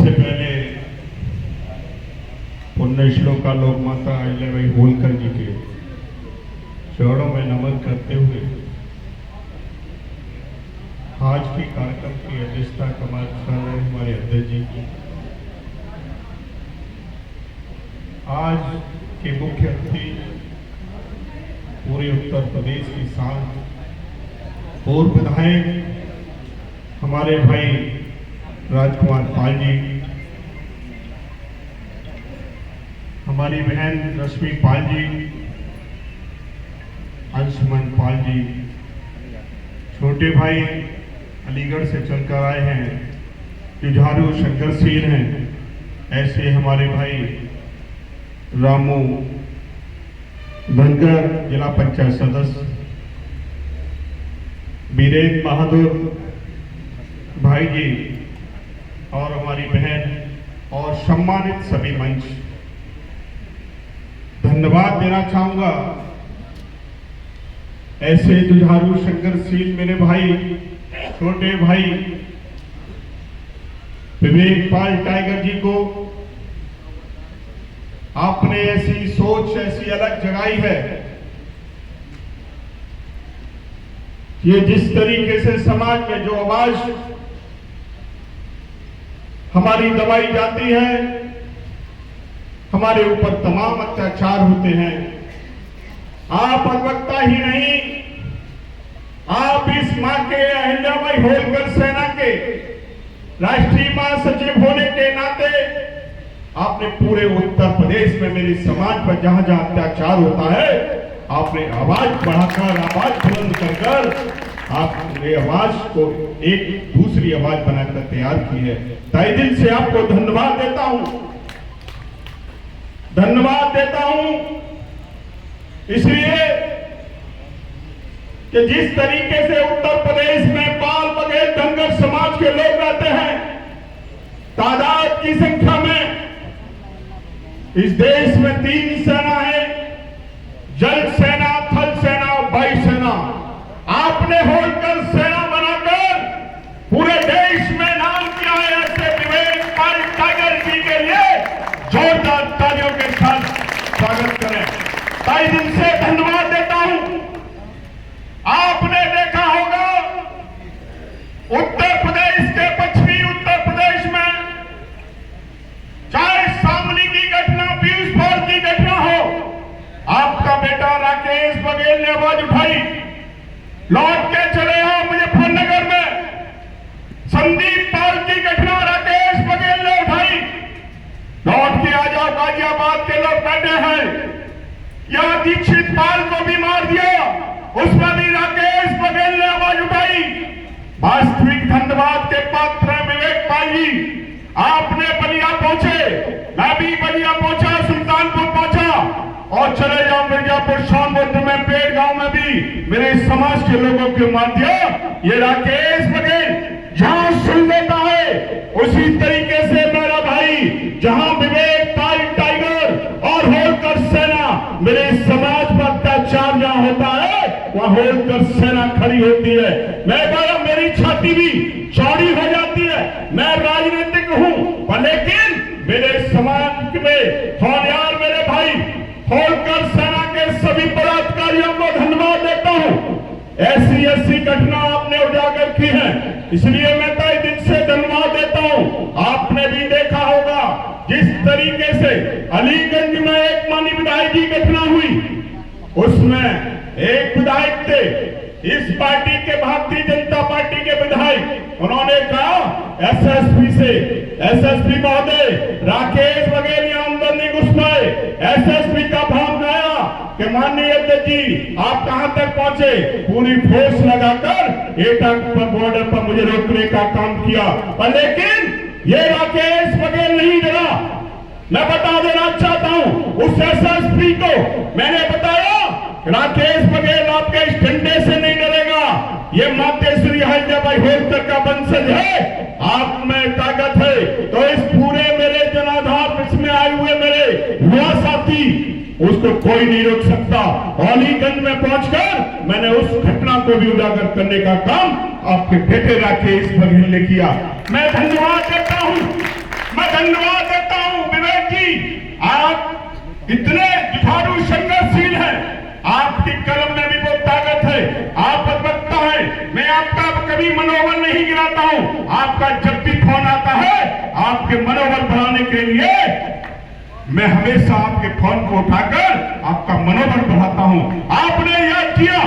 सबसे पहले पुण्य श्लोका लोक माता अहिल्याबाई होलकर जी के चरणों में नमन करते हुए आज के कार्यक्रम की अध्यक्षता कमाल कर रहे हमारे अध्यक्ष जी की, आज के मुख्य अतिथि पूरे उत्तर प्रदेश की शान पूर्व विधायक हमारे भाई राजकुमार पाल जी, हमारी बहन रश्मि पाल जी, अंशुमन पाल जी, छोटे भाई अलीगढ़ से चलकर आए हैं जुझारू शंकरसीर हैं, ऐसे हमारे भाई रामू धनगर जिला पंचायत सदस्य, बीरेन बहादुर भाई जी और हमारी बहन और सम्मानित सभी मंच, धन्यवाद देना चाहूंगा ऐसे जुझारू शंकरसील मेरे भाई, छोटे भाई विवेक पाल टाइगर जी को। आपने ऐसी सोच ऐसी अलग जगाई है, ये जिस तरीके से समाज में जो आवाज हमारी दबाई जाती है, हमारे ऊपर तमाम अत्याचार होते हैं, आप अधिवक्ता ही नहीं, आप इस मां के अहिल्याबाई होलकर सेना के राष्ट्रीय महासचिव होने के नाते आपने पूरे उत्तर प्रदेश में मेरे समाज पर जहां जहां अत्याचार होता है, आपने आवाज बढ़ाकर आवाज बुलंद कर आपने आवाज को एक दूसरी आवाज बनाकर तैयार की है। तहे दिल से आपको धन्यवाद देता हूं, धन्यवाद देता हूं इसलिए कि जिस तरीके से उत्तर प्रदेश में बाल बगैर धनगर समाज के लोग रहते हैं, तादाद की संख्या में इस देश में 3 सेना है, जल सेना, थल सेना और वायु सेना। आपने होलकर सेना बनाकर पूरे देश में नाम किया है। ऐसे विवेक पाल टाइगर जी के लिए जोरदार तालियों के साथ स्वागत करें। ताई दिल से धन्यवाद देता हूं। आपने देखा होगा उत्तर प्रदेश के पश्चिमी उत्तर प्रदेश में, चाहे शामली की घटना, पीयूष पाल की घटना हो, आपका बेटा राकेश बघेल ने आवाज उठाई, लौट के चले आओ मुजफ्फरनगर में। संदीप पाल की घटना राकेश बघेल ने उठाई, लौट के आ जाओ, गाजियाबाद के लोग बैठे हैं। यहां दीक्षित पाल को भी मार दिया, उसमें भी राकेश बघेल ने आवाज उठाई। वास्तविक धन्यवाद के पात्र हैं विवेक पाल जी। आपने बलिया पहुंचे, मैं भी बलिया पहुंचा, सुल्तानपुर पहुंचा और चले जाओ मिर्जापुर, सोनभद्र में, पेड़ गांव में भी मेरे समाज के लोगों को मार दिया। ये राकेश बघेल जहां सुन लेता है, उसी तरीके से मेरा भाई जहां विवेक पाल टाइगर और होलकर सेना मेरे समाज पर अत्याचार जहां होता है, वहां होलकर सेना खड़ी होती है। मैं बोला मेरी छाती भी चौड़ी हो जाती है, मैं राजनीतिक हूं, लेकिन मेरे समाज में होनहार मेरे भाई होलकर सेना के सभी पदाधिकारियों को धन्यवाद देता हूं। ऐसी घटना आपने उजागर की है, इसलिए मैं तहे दिल से धन्यवाद देता हूं। आपने भी देखा होगा जिस तरीके से अलीगंज में एक माननीय विधायक की घटना हुई, उसमें एक विधायक थे इस पार्टी के, भारतीय जनता पार्टी के विधायक, उन्होंने कहा एसएसपी महोदय राकेश बघेल यहां अंदर नहीं घुस पाए। एसएसपी का भाव गया कि माननीय अध्यक्ष जी आप कहां तक पहुंचे, पूरी फोर्स लगाकर एटा बॉर्डर पर मुझे रोकने का काम किया, लेकिन ये राकेश बघेल नहीं डरा। मैं बता देना चाहता हूं उस एसएसपी को, मैंने बताया राकेश बघेल आपके इस डंडे से नहीं डरेगा, ये मातेश्वरी अहिल्याबाई होलकर का वंशज है, आप में ताकत है। तो इस पूरे मेरे जनाधार इसमें आए हुए मेरे युवा साथी, उसको कोई नहीं रोक सकता। अलीगंज में पहुंचकर मैंने उस घटना को भी उजागर करने का काम आपके बेटे राकेश बघेल ने किया। मैं धन्यवाद देता हूं। मैं धन्यवाद देता हूं विवेक जी, आप इतने जुझारू संघर्षशील हैं, आपकी कलम में भी बहुत ताकत है, आप अद्भुत है। मैं आपका कभी मनोबल नहीं गिराता हूं, आपका जब भी फोन आता है आपके मनोबल बढ़ाने के लिए मैं हमेशा आपके फोन को उठाकर आपका मनोबल बढ़ाता हूं। आपने याद किया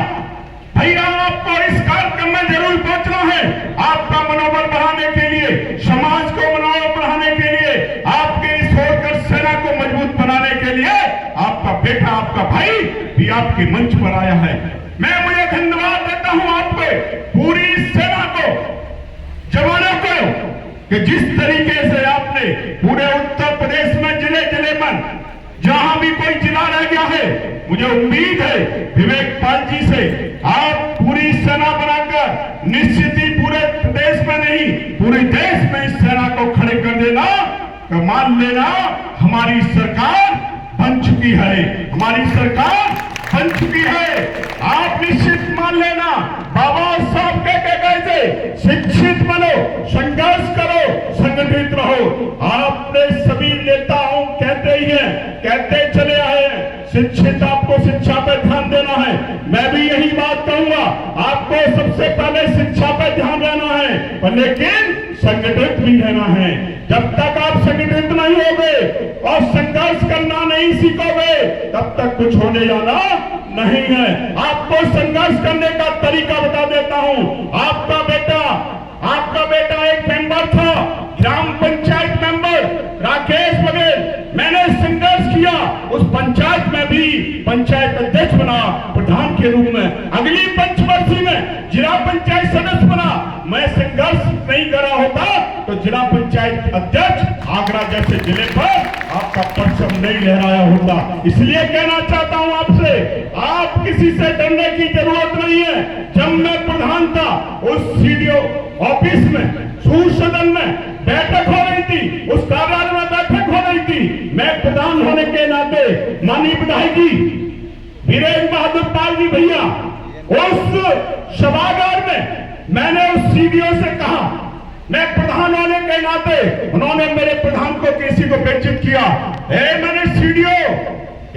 भैया आपको इस कार्यक्रम में जरूर पहुंचना है, आपका मनोबल बढ़ाने के लिए, समाज को मनोबल बढ़ाने के लिए, आपके इस होकर सेना को मजबूत बनाने के लिए आपका बेटा, आपका भाई भी आपके मंच पर आया है। मुझे धन्यवाद देता हूं आपको, पूरी सेना को, जवानों को, कि जिस तरीके से आपने पूरे उत्तर प्रदेश में जिले जिले में जहां भी कोई जिला रह गया है, मुझे उम्मीद है विवेक पाल जी से आप पूरी सेना बनाकर निश्चित ही पूरे प्रदेश में नहीं पूरे देश में इस सेना को खड़े कर देना, तो मान लेना हमारी सरकार बन चुकी है, हमारी सरकार बन चुकी है। आप निश्चित मान लेना, बाबा साहब के गए थे शिक्षित बनो, संघर्ष करो, संगठित रहो। आपने सभी नेताओं कहते ही हैं, कहते चले आए हैं शिक्षित, आपको शिक्षा पर ध्यान देना है। मैं भी यही बात कहूंगा, आपको सबसे पहले शिक्षा पर ध्यान देना है, लेकिन संगठित भी रहना है। जब तक आप संगठित नहीं होगे और संघर्ष करना नहीं सीखोगे तब तक कुछ होने जाना नहीं है। आपको संघर्ष करने का तरीका बता देता हूं। आपका बेटा एक मेंबर था, ग्राम पंचायत मेंबर राकेश बघेल। मैंने संघर्ष किया, उस पंचायत में भी पंचायत अध्यक्ष बना प्रधान के रूप में, अगली पंचवर्षीय में जिला पंचायत सदस्य बना। मैं संघर्ष नहीं करा होता तो जिला पंचायत अध्यक्ष आगरा जैसे जिले पर आपका परचम नहीं लहराया होता। इसलिए कहना चाहता हूं आपसे, आप किसी से डरने की जरूरत नहीं है। जब मैं प्रधान था, उस सीडीओ ऑफिस में, सूर सदन में बैठक हो रही थी, उस कार्यालय में बैठक हो रही थी। मैं प्रधान होने के नाते माननीय विधायक जी वीरेंद्र बहादुर पाल जी भैया, उस सभागार में मैंने उस सीडीओ से कहा, मैं प्रधान होने के नाते, उन्होंने मेरे प्रधान को किसी को बेइज्जत किया। मैंने सीडीओ,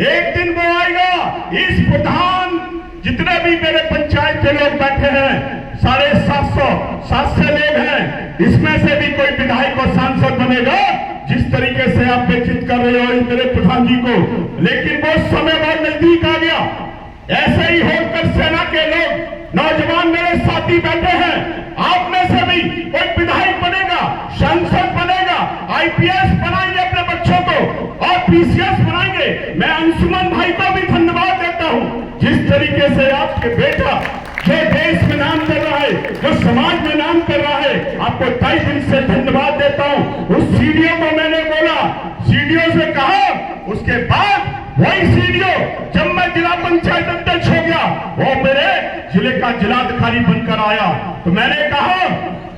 एक दिन वो आएगा, इस प्रधान जितने भी मेरे पंचायत के लोग बैठे हैं 750 लोग हैं, इसमें से भी कोई विधायक और सांसद बनेगा जिस तरीके से आप बेइज्जत कर रहे हो मेरे प्रधान जी को। लेकिन वो समय बहुत नजदीक आ गया। ऐसे ही होकर सेना के लोग, नौजवान मेरे साथी बैठे हैं, आप में से भी कोई विधायक बनेगा, सांसद बनेगा, आईपीएस बनाएंगे अपने बच्चों को और पीसीएस बनाएंगे। मैं अंशुमन भाई को भी धन्यवाद देता हूं, जिस तरीके से आपके बेटा जो देश में नाम कर रहा है, जो समाज में नाम कर रहा है, आपको तहे दिल से धन्यवाद देता हूं। उस सीडीओ को मैंने बोला, सीडीओ से कहा, उसके बाद वही सीडीओ जब मैं जिला पंचायत अध्यक्ष हो गया, वो मेरे जिले का जिलाधिकारी बनकर आया। तो मैंने कहा,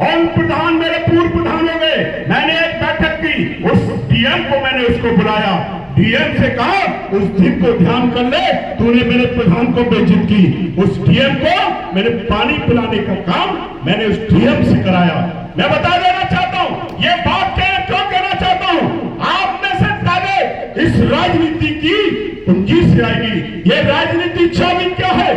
और प्रधान मेरे पूर्व प्रधान हो गए। मैंने एक बैठक की, उस डीएम को मैंने उसको बुलाया, डीएम से कहा उस दिन को ध्यान कर ले, तूने मेरे प्रधान को बेइज्जत की। उस डीएम को मेरे पानी पिलाने का काम मैंने उस डीएम से कराया। मैं बता देना चाहता हूं, ये बात क्यों कहना चाहता हूं, आप में से पहले इस राजनीति की पूंजी से आएगी। ये राजनीति चाबी क्या है?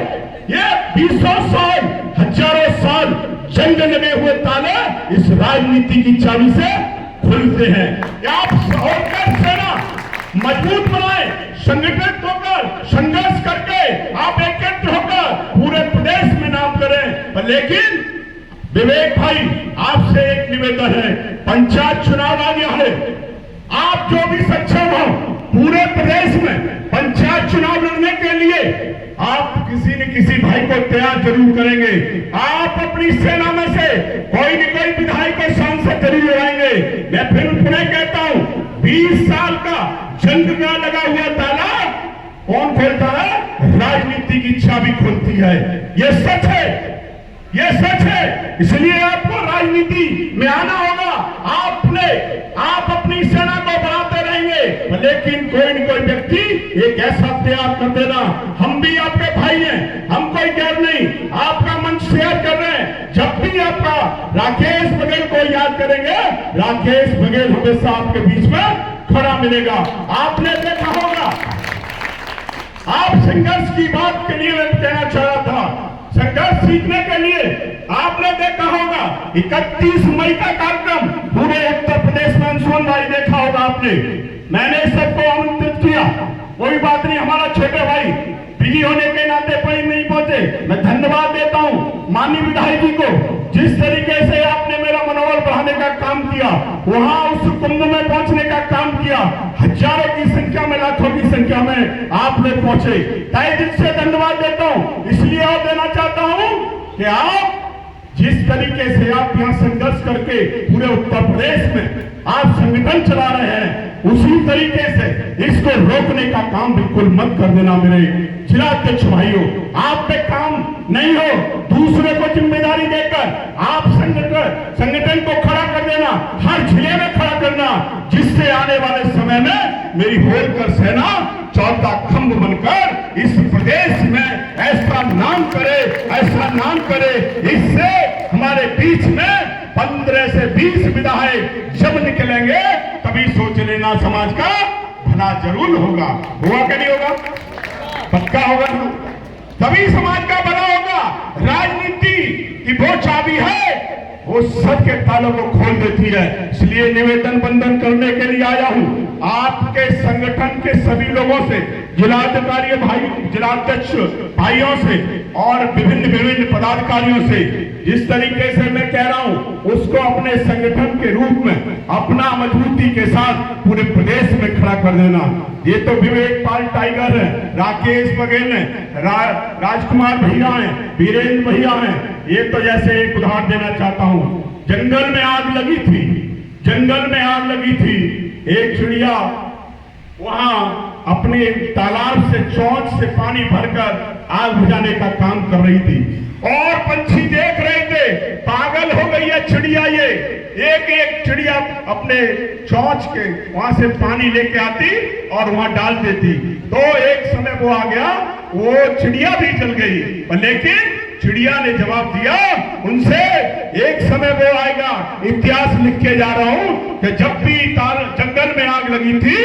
ये 20 साल, हजारों साल जंग लगे हुए ताले इस राजनीति की चाबी से खुलते हैं। आप होकर सेना मजबूत बनाए, संगठित होकर, संघर्ष करके आप एकत्र होकर पूरे प्रदेश में नाम करें। लेकिन विवेक भाई, आपसे एक निवेदन है, पंचायत चुनाव आ गया है, आप जो भी सक्षम हो पूरे प्रदेश में पंचायत चुनाव लड़ने के लिए आप किसी न किसी भाई को तैयार जरूर करेंगे। आप अपनी सेना में से कोई न कोई विधायक और सांसद जरूर लगाएंगे। मैं फिर पुनः कहता हूं, 20 साल का जंग में लगा हुआ ताला कौन खोलता है? राजनीति की चाबी खोलती है। यह सच है, यह सच है। इसलिए आपको राजनीति में आना होगा। आप अपनी सेना को बढ़ाते रहेंगे, लेकिन कोई न कोई व्यक्ति एक ऐसा तैयार कर देना। हम भी आपके भाई हैं, हम कोई गैर नहीं, आपका मंच शेयर कर रहे हैं। जब भी आपका राकेश बघेल को याद करेंगे, राकेश बघेल हमेशा आपके बीच में खड़ा मिलेगा। आपने देखा होगा, आप संघर्ष की बात के लिए मैं कहना चाह रहा था, संघर्ष सीखने के लिए आपने देखा होगा 31 मई का कार्यक्रम पूरे उत्तर प्रदेश में अंशुमन भाई देखा होगा आपने। मैंने सबको आमंत्रित किया, कोई बात नहीं, हमारा छोटे भाई बिजी होने के नाते कोई नहीं पहुंचे। मैं धन्यवाद देता हूं माननीय विधायक जी को, जिस तरीके से आपने मेरा मनोबल बढ़ाने का काम किया, वहां उस कुंभ में पहुंचने का काम किया, हजारों की संख्या में, लाखों की संख्या में आप लोग पहुंचे। तहे दिल से धन्यवाद देता हूं। इसलिए और देना चाहता हूं कि आप जिस तरीके से आप यहाँ संघर्ष करके पूरे उत्तर प्रदेश में आप संगठन चला रहे हैं, उसी तरीके से इसको रोकने का काम बिल्कुल मत कर देना मेरे जिला अध्यक्ष भाइयों। आप पे काम नहीं हो, दूसरे को जिम्मेदारी देकर आप संगठन को खड़ा कर देना, हर जिले में खड़ा करना, जिससे आने वाले समय में मेरी होलकर सेना चौथा खंभ बनकर इस प्रदेश में ऐसा नाम करे, ऐसा नाम करे, इससे हमारे बीच में 15 से 20 विधायक जब निकलेंगे तभी सोच लेना समाज का भला जरूर होगा। हुआ कि नहीं होगा? पक्का होगा ना? तभी समाज का भला होगा। राजनीति की वो चाबी है, वो सबके तालों को खोल देती है। इसलिए निवेदन बंधन करने के लिए आया हूं आपके संगठन के सभी लोगों से, जिलाधिकारी भाई, जिलाध्यक्ष भाइयों से और विभिन्न पदाधिकारियों से, जिस तरीके से मैं कह रहा हूं उसको अपने संगठन के रूप में अपना मजबूती के साथ पूरे प्रदेश में खड़ा कर देना। ये तो विवेक पाल टाइगर है, राकेश बघेल है, राजकुमार भैया हैं, वीरेंद्र भैया हैं। ये तो जैसे एक उदाहरण देना चाहता हूं, जंगल में आग लगी थी, जंगल में आग लगी थी, एक चिड़िया वहां अपने तालाब से चौंच से पानी भरकर आग बुझाने का काम कर रही थी और पंछी देख रहे थे। पागल हो गई है चिड़िया, ये एक एक चिड़िया अपने चौंच के वहां से पानी लेके आती और वहां डाल देती। तो एक समय वो आ गया, वो चिड़िया भी जल गई, लेकिन चिड़िया ने जवाब दिया उनसे, एक समय वो आएगा, इतिहास लिख के जा रहा हूं कि जब भी जंगल में आग लगी थी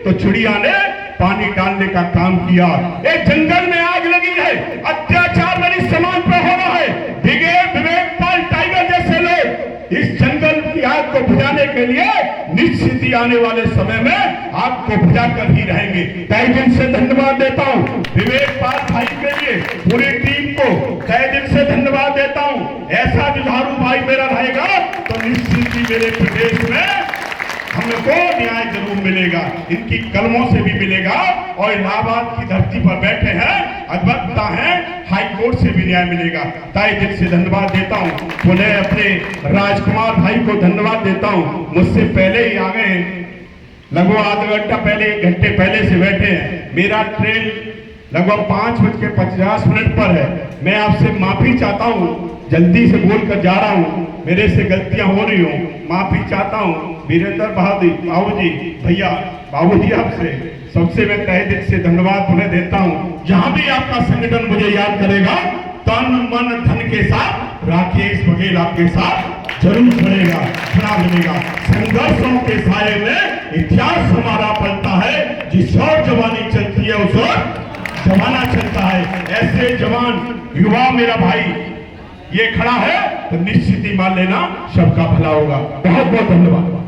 तो चिड़िया ने पानी डालने का काम किया। एक जंगल में आग लगी है, अत्याचार मेरी समाज पर हो रहा है, विवेक पाल टाइगर जैसे लोग इस जंगल की आग को बुझाने के लिए निश्चित ही आने वाले समय में आग को बुझा कर ही रहेंगे। तहे दिल से धन्यवाद देता हूं विवेक पाल भाई के लिए, पूरी टीम को तहे दिल से धन्यवाद देता हूं। ऐसा जुझारू भाई मेरा रहेगा तो निश्चित ही मेरे प्रदेश में हमको न्याय जरूर मिलेगा, इनकी कलमों से भी मिलेगा। और इलाहाबाद की धरती पर बैठे हैं, अधिवक्ता हैं, हाई कोर्ट से भी न्याय मिलेगा। ताई दिल से धन्यवाद देता हूं। पुनः अपने राजकुमार भाई को धन्यवाद देता हूं, मुझसे पहले ही आ गए, लगभग आधा घंटा पहले, 1 घंटे पहले से बैठे हैं। मेरा ट्रेन लगभग 5:50 पर है। मैं आपसे माफी चाहता हूं, जल्दी से बोलकर जा रहा हूं, मेरे से गलतियां हो रही हो, माफी चाहता हूं। वीरेंद्र बहादुर बाबूजी, भैया बाबूजी, आपसे सबसे मैं तहे दिल से धन्यवाद पुनः देता हूं। जहां भी आपका संगठन मुझे याद करेगा, तन मन धन के साथ राकेश बघेल आपके साथ जरूर खड़ेगा, खड़ा मिलेगा। संघर्षों के साये में इतिहास हमारा पलता है, जिस और जवानी चलती है उस और जमाना चलता है। ऐसे जवान युवा मेरा भाई ये खड़ा है तो निश्चित ही मान लेना सबका भला होगा। बहुत बहुत धन्यवाद।